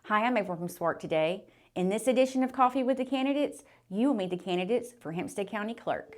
Hi, I'm April from SWART today. In this edition of Coffee with the Candidates, you will meet the candidates for Hempstead County Clerk.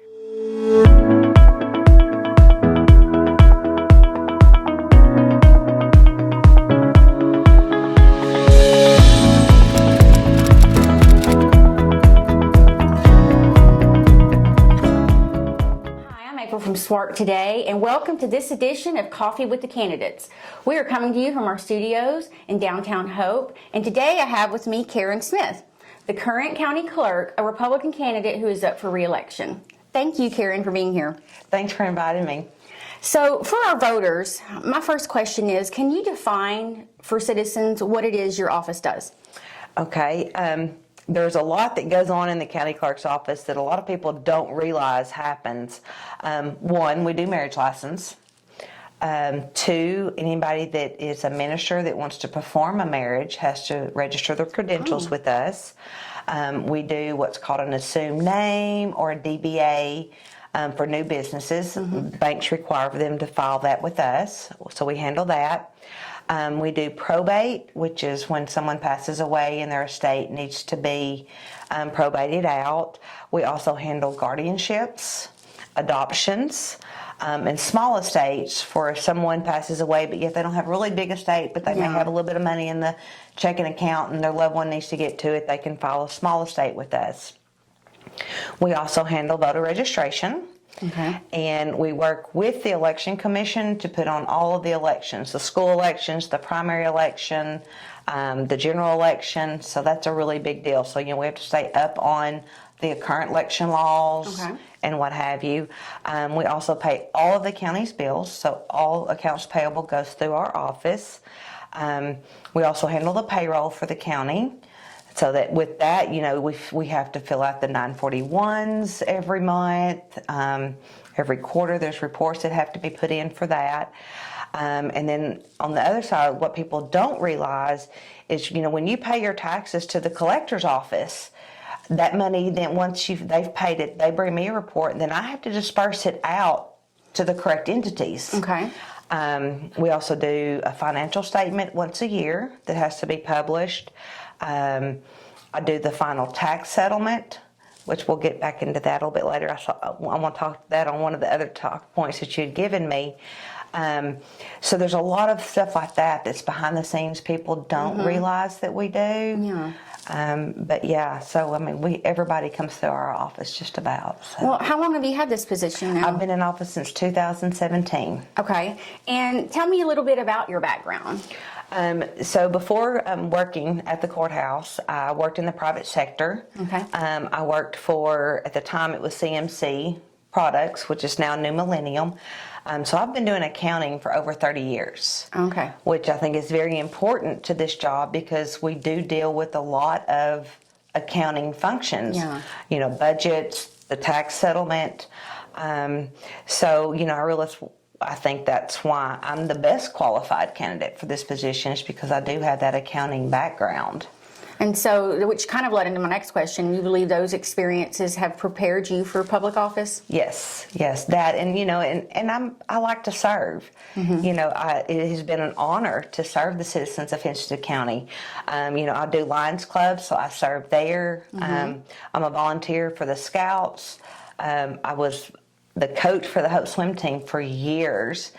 From SWART today, and welcome to this edition of Coffee with the Candidates. We are coming to you from our studios in downtown Hope, and today I have with me Karen Smith, the current county clerk, a Republican candidate who is up for re-election. Thank you, Karen, for being here. Thanks for inviting me. So for our voters, my first question is, can you define for citizens what it is your office does? Okay. There's a lot that goes on in the county clerk's office that a lot of people don't realize happens. One, we do marriage license. Two, anybody that is a minister that wants to perform a marriage has to register their credentials with us. We do what's called an assumed name or a DBA for new businesses. Banks require them to file that with us, so we handle that. We do probate, which is when someone passes away and their estate needs to be probated out. We also handle guardianships, adoptions, and small estates for if someone passes away, but yet they don't have a really big estate, but they may have a little bit of money in the checking account and their loved one needs to get to it, they can file a small estate with us. We also handle voter registration. Okay. And we work with the election commission to put on all of the elections, the school elections, the primary election, the general election. So that's a really big deal. So, we have to stay up on the current election laws and what have you. We also pay all of the county's bills. So all accounts payable goes through our office. We also handle the payroll for the county. So that with that, we have to fill out the 941s every month. Every quarter, there's reports that have to be put in for that. And then on the other side, what people don't realize is, when you pay your taxes to the collector's office, that money, then once they've paid it, they bring me a report, and then I have to disperse it out to the correct entities. Okay. We also do a financial statement once a year that has to be published. I do the final tax settlement, which we'll get back into that a little bit later. I want to talk that on one of the other talk points that you had given me. So there's a lot of stuff like that that's behind the scenes people don't realize that we do. Yeah. But yeah, so everybody comes through our office just about. So. Well, how long have you had this position now? I've been in office since 2017. Okay, and tell me a little bit about your background. So before working at the courthouse, I worked in the private sector. Okay. I worked for, at the time it was CMC Products, which is now New Millennium. So I've been doing accounting for over 30 years. Okay. Which I think is very important to this job because we do deal with a lot of accounting functions. Yeah. Budgets, the tax settlement. I think that's why I'm the best qualified candidate for this position is because I do have that accounting background. And so, which kind of led into my next question, you believe those experiences have prepared you for public office? Yes, that, and I like to serve. It has been an honor to serve the citizens of Hempstead County. I do Lions Club, so I serve there. I'm a volunteer for the Scouts. I was the coach for the Hope swim team for years.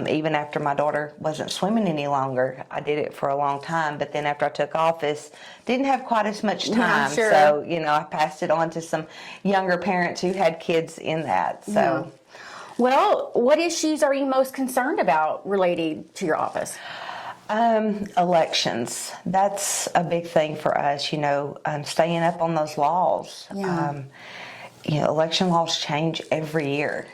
Even after my daughter wasn't swimming any longer, I did it for a long time. But then after I took office, didn't have quite as much time. Yeah, sure. So, I passed it on to some younger parents who had kids in that. So, yeah. Well, what issues are you most concerned about related to your office? Elections. That's a big thing for us, staying up on those laws. Yeah. Election laws change every year.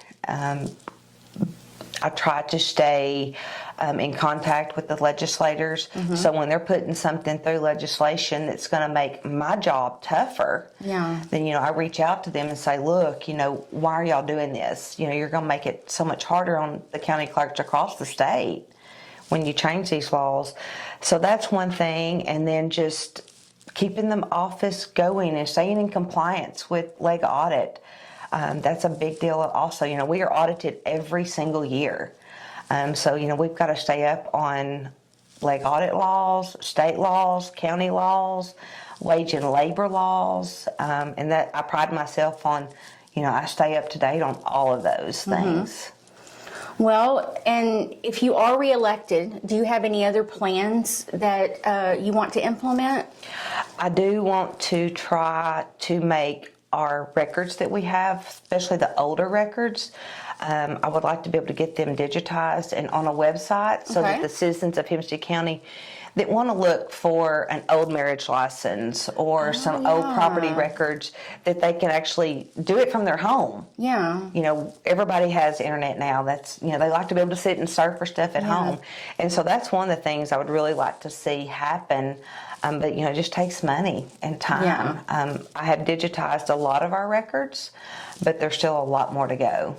I try to stay in contact with the legislators. So when they're putting something through legislation that's going to make my job tougher, then, I reach out to them and say, look, why are y'all doing this? You're going to make it so much harder on the county clerks across the state when you change these laws. So that's one thing. And then just keeping the office going and staying in compliance with leg audit. That's a big deal also. We are audited every single year. So we've got to stay up on leg audit laws, state laws, county laws, wage and labor laws, and that I pride myself on. I stay up to date on all of those things. Well, and if you are reelected, do you have any other plans that you want to implement? I do want to try to make our records that we have, especially the older records, I would like to be able to get them digitized and on a website so that the citizens of Hempstead County that want to look for an old marriage license or some old property records, that they can actually do it from their home. Yeah. Everybody has internet now. That's, they like to be able to sit and surf for stuff at home. And so that's one of the things I would really like to see happen. But, it just takes money and time. I have digitized a lot of our records, but there's still a lot more to go.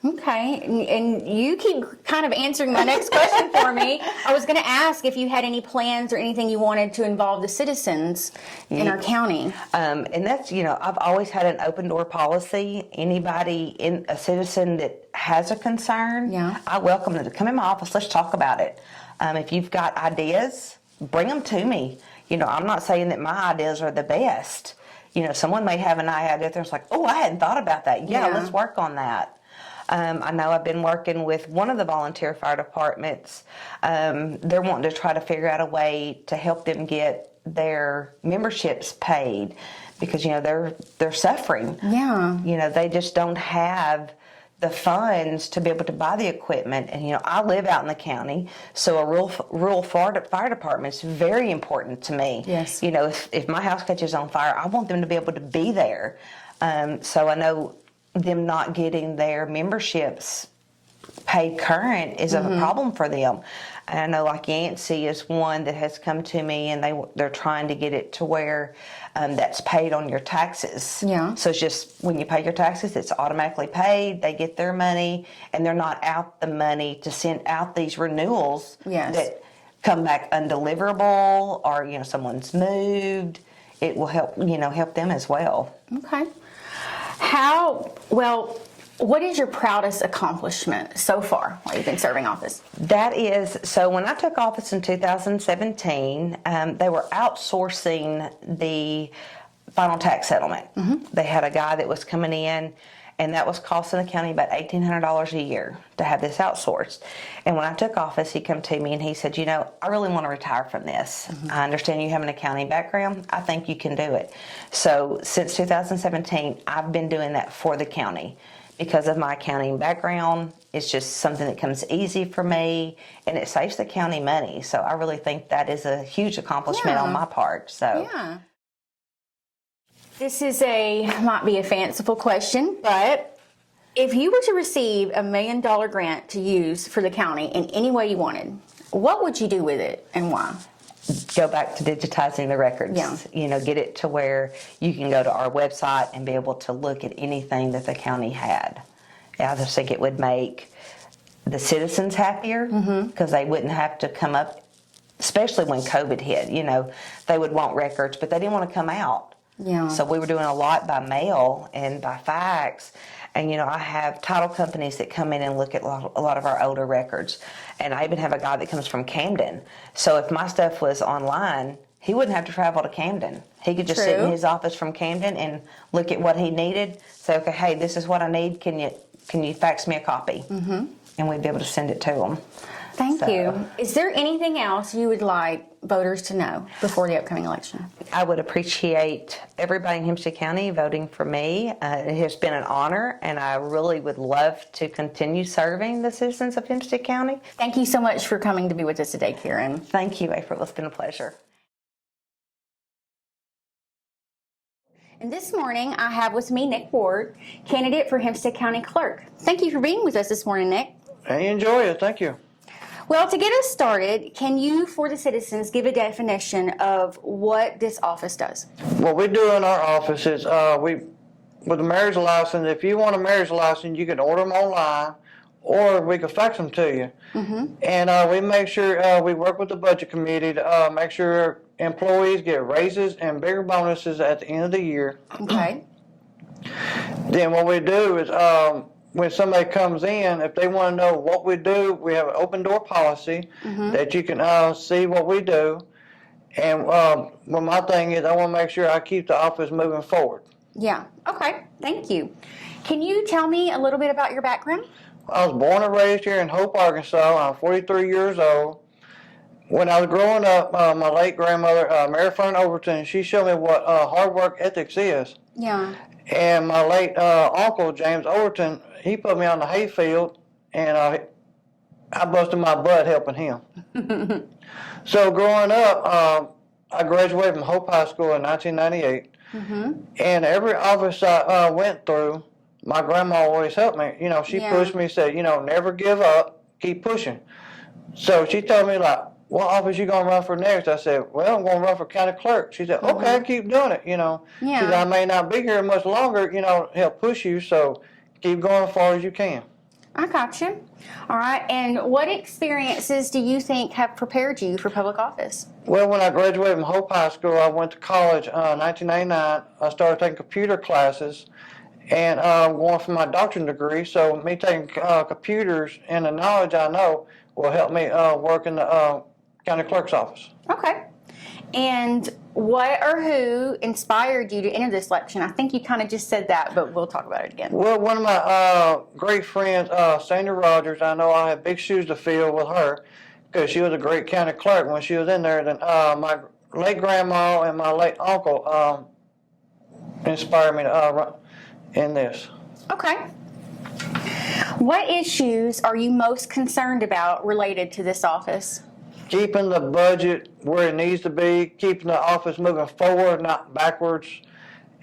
Okay, and you keep kind of answering my next question for me. I was going to ask if you had any plans or anything you wanted to involve the citizens in our county. And that's, I've always had an open door policy. Anybody, a citizen that has a concern, I welcome them to come in my office. Let's talk about it. If you've got ideas, bring them to me. I'm not saying that my ideas are the best. Someone may have an idea that's like, oh, I hadn't thought about that. Let's work on that. I know I've been working with one of the volunteer fire departments. They're wanting to try to figure out a way to help them get their memberships paid because, they're suffering. Yeah. They just don't have the funds to be able to buy the equipment. And, I live out in the county, so a rural fire department is very important to me. Yes. If my house catches on fire, I want them to be able to be there. So I know them not getting their memberships paid current is a problem for them. And I know like Yancey is one that has come to me and they're trying to get it to where that's paid on your taxes. Yeah. So it's just when you pay your taxes, it's automatically paid. They get their money and they're not out the money to send out these renewals that come back undeliverable or, someone's moved. It will help, help them as well. Okay. What is your proudest accomplishment so far while you've been serving office? So when I took office in 2017, they were outsourcing the final tax settlement. They had a guy that was coming in, and that was costing the county about $1,800 a year to have this outsourced. And when I took office, he came to me and he said, I really want to retire from this. I understand you have an accounting background. I think you can do it. So since 2017, I've been doing that for the county. Because of my accounting background, it's just something that comes easy for me, and it saves the county money. So I really think that is a huge accomplishment on my part. So this might be a fanciful question, but if you were to receive $1 million grant to use for the county in any way you wanted, what would you do with it and why? Go back to digitizing the records. Get it to where you can go to our website and be able to look at anything that the county had. I just think it would make the citizens happier because they wouldn't have to come up, especially when COVID hit. They would want records, but they didn't want to come out. So we were doing a lot by mail and by fax. And, I have title companies that come in and look at a lot of our older records. And I even have a guy that comes from Camden. So if my stuff was online, he wouldn't have to travel to Camden. He could just sit in his office from Camden and look at what he needed. Say, okay, hey, this is what I need. Can you fax me a copy? And we'd be able to send it to them. Thank you. Is there anything else you would like voters to know before the upcoming election? I would appreciate everybody in Hempstead County voting for me. It has been an honor, and I really would love to continue serving the citizens of Hempstead County. Thank you so much for coming to be with us today, Karen. Thank you, April. It's been a pleasure. And this morning, I have with me Nick Ward, candidate for Hempstead County Clerk. Thank you for being with us this morning, Nick. I enjoy it. Thank you. Well, to get us started, can you, for the citizens, give a definition of what this office does? What we do in our office is with a marriage license, if you want a marriage license, you can order them online or we can fax them to you. And we make sure we work with the budget committee to make sure employees get raises and bigger bonuses at the end of the year. Okay. Then what we do is when somebody comes in, if they want to know what we do, we have an open door policy that you can see what we do. And well, my thing is, I want to make sure I keep the office moving forward. Yeah. Okay. Thank you. Can you tell me a little bit about your background? I was born and raised here in Hope, Arkansas. I'm 43 years old. When I was growing up, my late grandmother, Mary Fern Overton, she showed me what hard work ethics is. Yeah. And my late uncle, James Overton, he put me on the hayfield, and I busted my butt helping him. So growing up, I graduated from Hope High School in 1998. And every office I went through, my grandma always helped me. You know, she pushed me, said, you know, never give up, keep pushing. So she told me, like, what office you gonna run for next? I said, well, I'm gonna run for county clerk. She said, okay, keep doing it, you know. Yeah. She said, I may not be here much longer, you know, help push you, so keep going as far as you can. I got you. All right. And what experiences do you think have prepared you for public office? Well, when I graduated from Hope High School, I went to college in 1999. I started taking computer classes and going for my doctorate degree. So me taking computers and the knowledge I know will help me work in the county clerk's office. Okay. And what or who inspired you to enter this election? I think you kind of just said that, but we'll talk about it again. Well, one of my great friends, Sandra Rogers, I know I have big shoes to fill with her because she was a great county clerk when she was in there. Then my late grandma and my late uncle inspired me to run in this. Okay. What issues are you most concerned about related to this office? Keeping the budget where it needs to be, keeping the office moving forward, not backwards,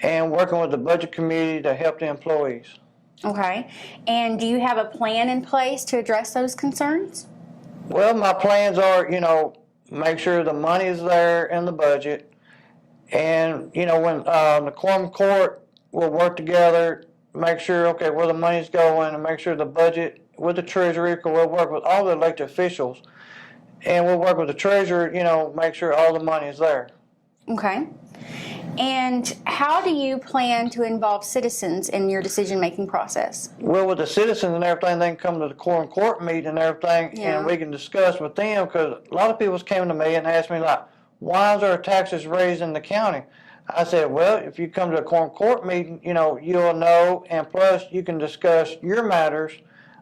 and working with the budget committee to help the employees. Okay. And do you have a plan in place to address those concerns? Well, my plans are, you know, make sure the money is there in the budget, and, you know, when the quorum court will work together, make sure, okay, where the money's going, and make sure the budget with the treasury, because we'll work with all the elected officials. And we'll work with the treasurer, you know, make sure all the money is there. Okay. And how do you plan to involve citizens in your decision-making process? Well, with the citizens and everything, they can come to the quorum court meeting and everything, and we can discuss with them, because a lot of people came to me and asked me, like, why is our taxes raised in the county? I said, well, if you come to a quorum court meeting, you know, you'll know, and plus you can discuss your matters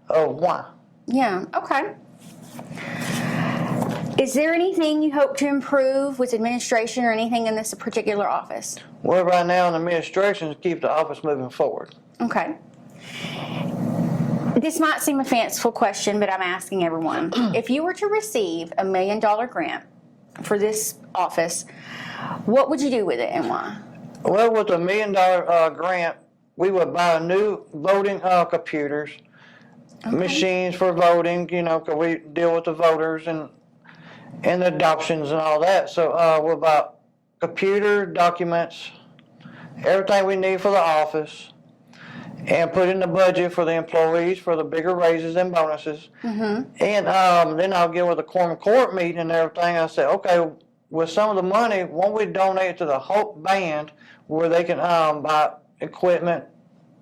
of why. Yeah, okay. Is there anything you hope to improve with administration or anything in this particular office? Well, right now in administration is keep the office moving forward. Okay. This might seem a fanciful question, but I'm asking everyone. If you were to receive $1 million grant for this office, what would you do with it and why? Well, with $1 million grant, we would buy new voting computers, machines for voting, you know, because we deal with the voters and the adoptions and all that. So we'll buy computer, documents, everything we need for the office, and put in the budget for the employees for the bigger raises and bonuses. And then I'll get with the quorum court meeting and everything. I said, okay, with some of the money, won't we donate it to the Hope Band where they can buy equipment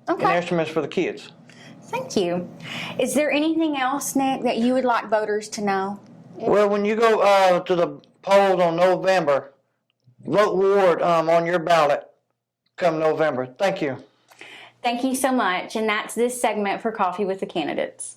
and instruments for the kids? Thank you. Is there anything else, Nick, that you would like voters to know? Well, when you go to the polls on November, vote Ward on your ballot come November. Thank you. Thank you so much. And that's this segment for Coffee with the Candidates.